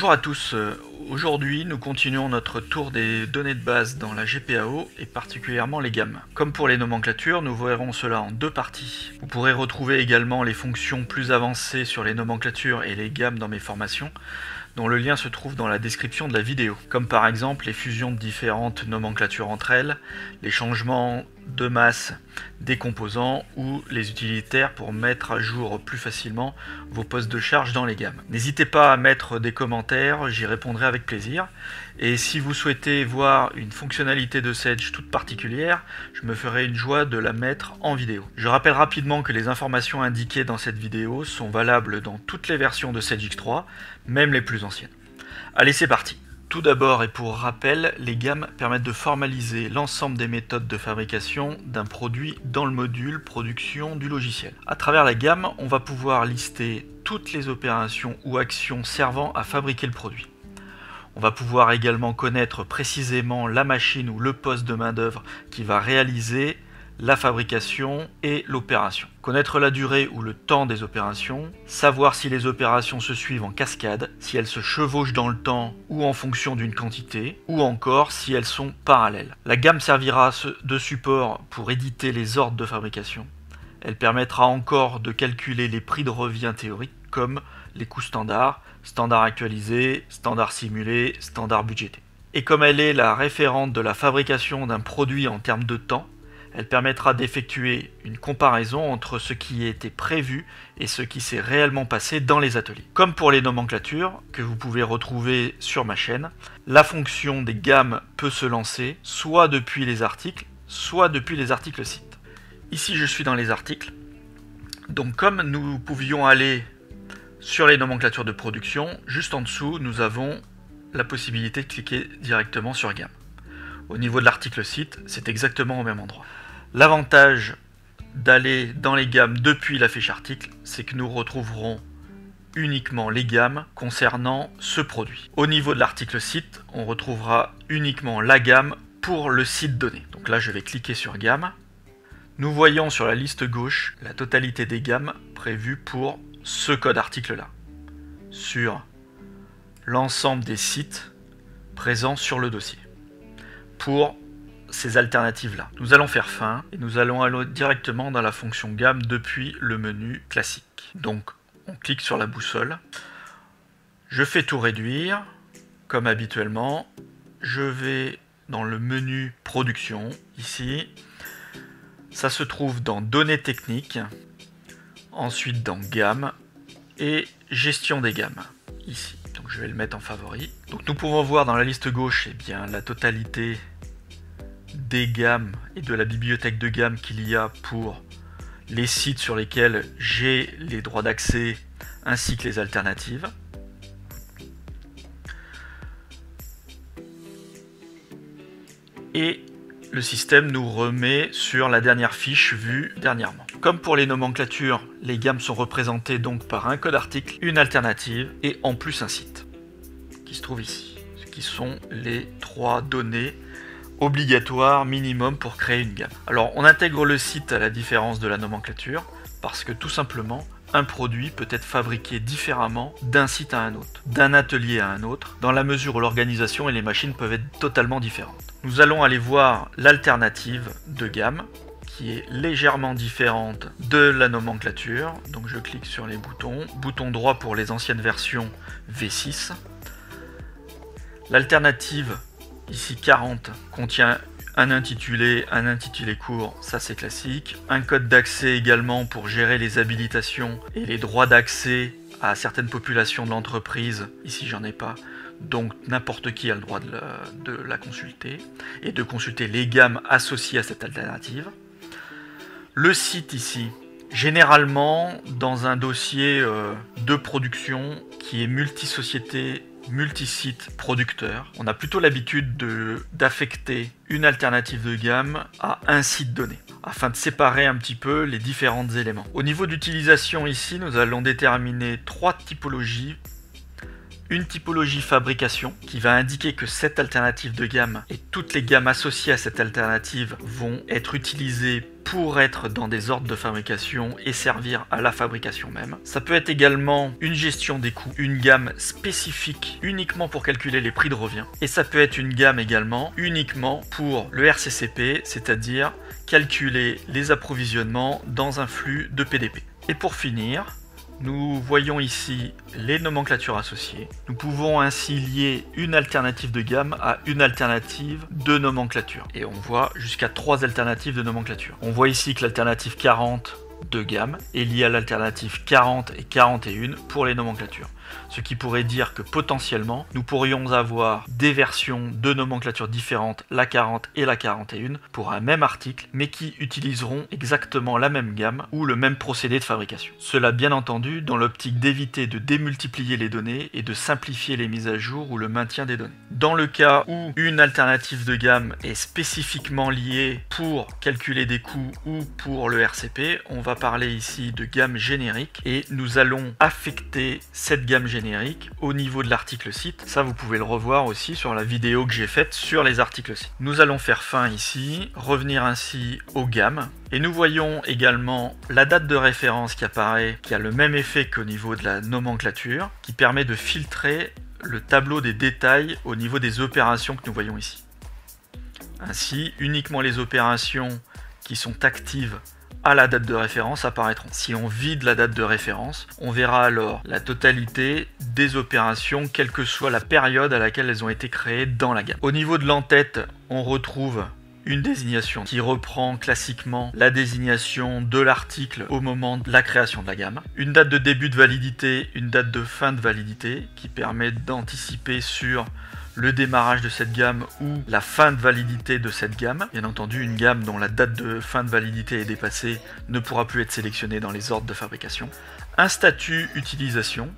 Bonjour à tous, aujourd'hui nous continuons notre tour des données de base dans la GPAO et particulièrement les gammes. Comme pour les nomenclatures, nous verrons cela en deux parties. Vous pourrez retrouver également les fonctions plus avancées sur les nomenclatures et les gammes dans mes formations, dont le lien se trouve dans la description de la vidéo, comme par exemple les fusions de différentes nomenclatures entre elles, les changements de masse des composants ou les utilitaires pour mettre à jour plus facilement vos postes de charge dans les gammes. N'hésitez pas à mettre des commentaires, j'y répondrai avec plaisir. Et si vous souhaitez voir une fonctionnalité de Sage toute particulière, je me ferai une joie de la mettre en vidéo. Je rappelle rapidement que les informations indiquées dans cette vidéo sont valables dans toutes les versions de Sage X3, même les plus anciennes. Allez, c'est parti! Tout d'abord et pour rappel, les gammes permettent de formaliser l'ensemble des méthodes de fabrication d'un produit dans le module production du logiciel. À travers la gamme, on va pouvoir lister toutes les opérations ou actions servant à fabriquer le produit. On va pouvoir également connaître précisément la machine ou le poste de main-d'œuvre qui va réaliser la fabrication et l'opération. Connaître la durée ou le temps des opérations, savoir si les opérations se suivent en cascade, si elles se chevauchent dans le temps ou en fonction d'une quantité, ou encore si elles sont parallèles. La gamme servira de support pour éditer les ordres de fabrication. Elle permettra encore de calculer les prix de revient théoriques comme les coûts standards, standards actualisés, standards simulés, standards budgétés. Et comme elle est la référente de la fabrication d'un produit en termes de temps, elle permettra d'effectuer une comparaison entre ce qui a été prévu et ce qui s'est réellement passé dans les ateliers. Comme pour les nomenclatures, que vous pouvez retrouver sur ma chaîne, la fonction des gammes peut se lancer soit depuis les articles, soit depuis les articles sites. Ici je suis dans les articles, donc comme nous pouvions aller sur les nomenclatures de production, juste en dessous nous avons la possibilité de cliquer directement sur gamme. Au niveau de l'article site, c'est exactement au même endroit. L'avantage d'aller dans les gammes depuis la fiche article, c'est que nous retrouverons uniquement les gammes concernant ce produit. Au niveau de l'article site, on retrouvera uniquement la gamme pour le site donné. Donc là, je vais cliquer sur gamme. Nous voyons sur la liste gauche la totalité des gammes prévues pour ce code article là, sur l'ensemble des sites présents sur le dossier. Pour ces alternatives là. Nous allons faire fin et nous allons aller directement dans la fonction gamme depuis le menu classique. Donc on clique sur la boussole, je fais tout réduire comme habituellement, je vais dans le menu production ici, ça se trouve dans données techniques, ensuite dans gamme et gestion des gammes ici. Donc je vais le mettre en favori. Donc nous pouvons voir dans la liste gauche la totalité des gammes et de la bibliothèque de gamme qu'il y a pour les sites sur lesquels j'ai les droits d'accès ainsi que les alternatives. Et le système nous remet sur la dernière fiche vue dernièrement. Comme pour les nomenclatures, les gammes sont représentées donc par un code article, une alternative et en plus un site qui se trouve ici, ce qui sont les trois données obligatoires minimum pour créer une gamme. Alors on intègre le site à la différence de la nomenclature parce que tout simplement un produit peut être fabriqué différemment d'un site à un autre, d'un atelier à un autre, dans la mesure où l'organisation et les machines peuvent être totalement différentes. Nous allons aller voir l'alternative de gamme qui est légèrement différente de la nomenclature. Donc je clique sur les boutons, bouton droit pour les anciennes versions V6. L'alternative ici 40 contient un intitulé court, ça c'est classique. Un code d'accès également pour gérer les habilitations et les droits d'accès à certaines populations de l'entreprise. Ici j'en ai pas, donc n'importe qui a le droit de la consulter et de consulter les gammes associées à cette alternative. Le site ici, généralement dans un dossier de production qui est multi-société, multi-site producteur, on a plutôt l'habitude d'affecter une alternative de gamme à un site donné, afin de séparer un petit peu les différents éléments. Au niveau d'utilisation ici, nous allons déterminer trois typologies. une typologie fabrication qui va indiquer que cette alternative de gamme et toutes les gammes associées à cette alternative vont être utilisées pour être dans des ordres de fabrication et servir à la fabrication même. Ça peut être également une gestion des coûts, une gamme spécifique uniquement pour calculer les prix de revient. Et ça peut être une gamme également uniquement pour le RCCP, c'est-à-dire calculer les approvisionnements dans un flux de PDP. Et pour finir, nous voyons ici les nomenclatures associées. Nous pouvons ainsi lier une alternative de gamme à une alternative de nomenclature. Et on voit jusqu'à 3 alternatives de nomenclature. On voit ici que l'alternative 40 de gamme est liée à l'alternative 40 et 41 pour les nomenclatures. Ce qui pourrait dire que potentiellement, nous pourrions avoir des versions de nomenclature différentes, la 40 et la 41, pour un même article, mais qui utiliseront exactement la même gamme ou le même procédé de fabrication. Cela bien entendu dans l'optique d'éviter de démultiplier les données et de simplifier les mises à jour ou le maintien des données. Dans le cas où une alternative de gamme est spécifiquement liée pour calculer des coûts ou pour le RCP, on va parler ici de gamme générique et nous allons affecter cette gamme générique au niveau de l'article site. Ça, vous pouvez le revoir aussi sur la vidéo que j'ai faite sur les articles sites. Nous allons faire fin ici, revenir ainsi aux gammes. Et nous voyons également la date de référence qui apparaît, qui a le même effet qu'au niveau de la nomenclature, qui permet de filtrer le tableau des détails au niveau des opérations que nous voyons ici. Ainsi, uniquement les opérations qui sont actives à la date de référence apparaîtront. Si on vide la date de référence, on verra alors la totalité des opérations, quelle que soit la période à laquelle elles ont été créées dans la gamme. Au niveau de l'entête, on retrouve une désignation qui reprend classiquement la désignation de l'article au moment de la création de la gamme. Une date de début de validité, une date de fin de validité qui permet d'anticiper sur le démarrage de cette gamme ou la fin de validité de cette gamme. Bien entendu, une gamme dont la date de fin de validité est dépassée ne pourra plus être sélectionnée dans les ordres de fabrication. Un statut utilisation,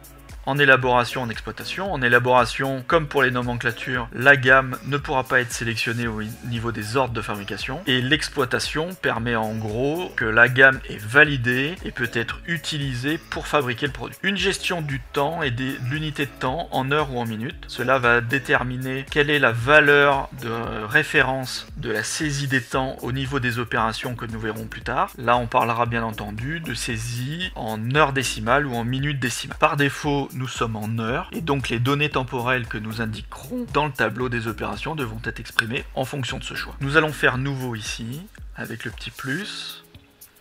en élaboration, en exploitation. En élaboration, comme pour les nomenclatures, la gamme ne pourra pas être sélectionnée au niveau des ordres de fabrication. Et l'exploitation permet en gros que la gamme est validée et peut être utilisée pour fabriquer le produit. Une gestion du temps et de l'unité de temps en heures ou en minutes. Cela va déterminer quelle est la valeur de référence de la saisie des temps au niveau des opérations que nous verrons plus tard. Là, on parlera bien entendu de saisie en heures décimales ou en minutes décimales. Par défaut, nous sommes en heures et donc les données temporelles que nous indiquerons dans le tableau des opérations devront être exprimées en fonction de ce choix. Nous allons faire nouveau ici avec le petit plus.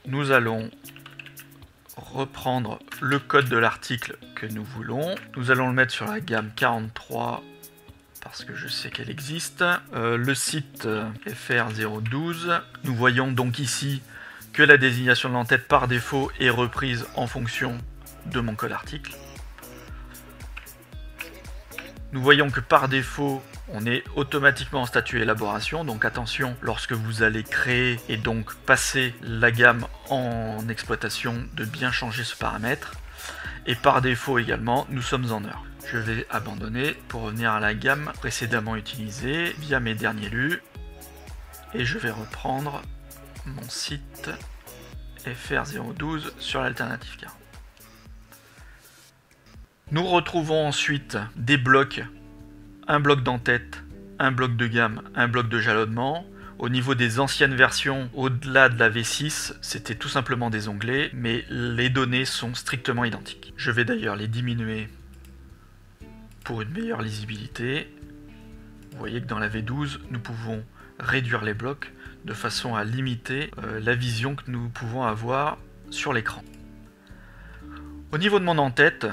Nous allons reprendre le code de l'article que nous voulons. Nous allons le mettre sur la gamme 43 parce que je sais qu'elle existe. Le site FR012. Nous voyons donc ici que la désignation de l'entête par défaut est reprise en fonction de mon code article. Nous voyons que par défaut, on est automatiquement en statut élaboration, donc attention lorsque vous allez créer et donc passer la gamme en exploitation de bien changer ce paramètre. Et par défaut également, nous sommes en heure. Je vais abandonner pour revenir à la gamme précédemment utilisée via mes derniers lus. Et je vais reprendre mon site FR012 sur l'alternative 40. Nous retrouvons ensuite des blocs, un bloc d'entête, un bloc de gamme, un bloc de jalonnement. Au niveau des anciennes versions, au-delà de la V6, c'était tout simplement des onglets, mais les données sont strictement identiques. Je vais d'ailleurs les diminuer pour une meilleure lisibilité. Vous voyez que dans la V12, nous pouvons réduire les blocs de façon à limiter la vision que nous pouvons avoir sur l'écran. Au niveau de mon en-tête,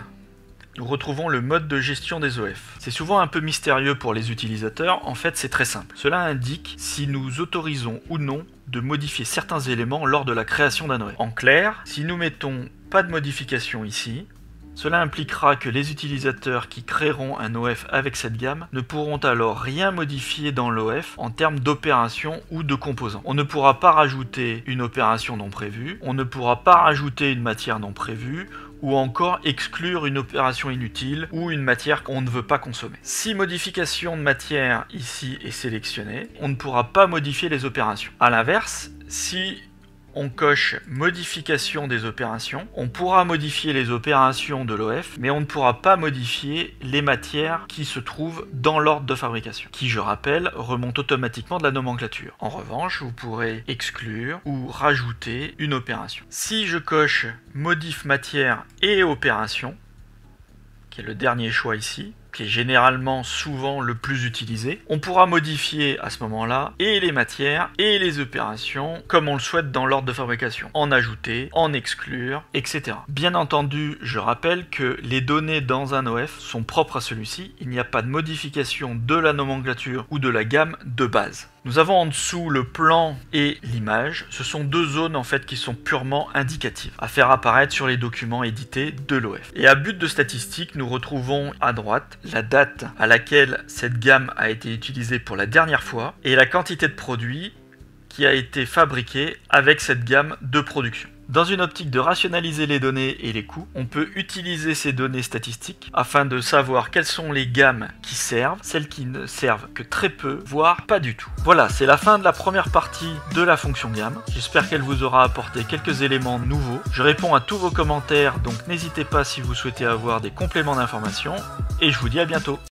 nous retrouvons le mode de gestion des OF. C'est souvent un peu mystérieux pour les utilisateurs, en fait c'est très simple. Cela indique si nous autorisons ou non de modifier certains éléments lors de la création d'un OF. En clair, si nous mettons pas de modification ici, cela impliquera que les utilisateurs qui créeront un OF avec cette gamme ne pourront alors rien modifier dans l'OF en termes d'opération ou de composants. On ne pourra pas rajouter une opération non prévue, on ne pourra pas rajouter une matière non prévue, ou encore exclure une opération inutile ou une matière qu'on ne veut pas consommer. Si modification de matière ici est sélectionnée, on ne pourra pas modifier les opérations. A l'inverse, si on coche modification des opérations. On pourra modifier les opérations de l'OF, mais on ne pourra pas modifier les matières qui se trouvent dans l'ordre de fabrication, qui, je rappelle, remonte automatiquement de la nomenclature. En revanche, vous pourrez exclure ou rajouter une opération. Si je coche modif matière et opération, qui est le dernier choix ici, qui est généralement souvent le plus utilisé, on pourra modifier à ce moment-là et les matières et les opérations comme on le souhaite dans l'ordre de fabrication, en ajouter, en exclure, etc. Bien entendu, je rappelle que les données dans un OF sont propres à celui-ci, il n'y a pas de modification de la nomenclature ou de la gamme de base. Nous avons en dessous le plan et l'image. Ce sont deux zones en fait qui sont purement indicatives à faire apparaître sur les documents édités de l'OF. Et à but de statistique, nous retrouvons à droite la date à laquelle cette gamme a été utilisée pour la dernière fois et la quantité de produits qui a été fabriquée avec cette gamme de production. Dans une optique de rationaliser les données et les coûts, on peut utiliser ces données statistiques afin de savoir quelles sont les gammes qui servent, celles qui ne servent que très peu, voire pas du tout. Voilà, c'est la fin de la première partie de la fonction gamme. J'espère qu'elle vous aura apporté quelques éléments nouveaux. Je réponds à tous vos commentaires, donc n'hésitez pas si vous souhaitez avoir des compléments d'information. Et je vous dis à bientôt.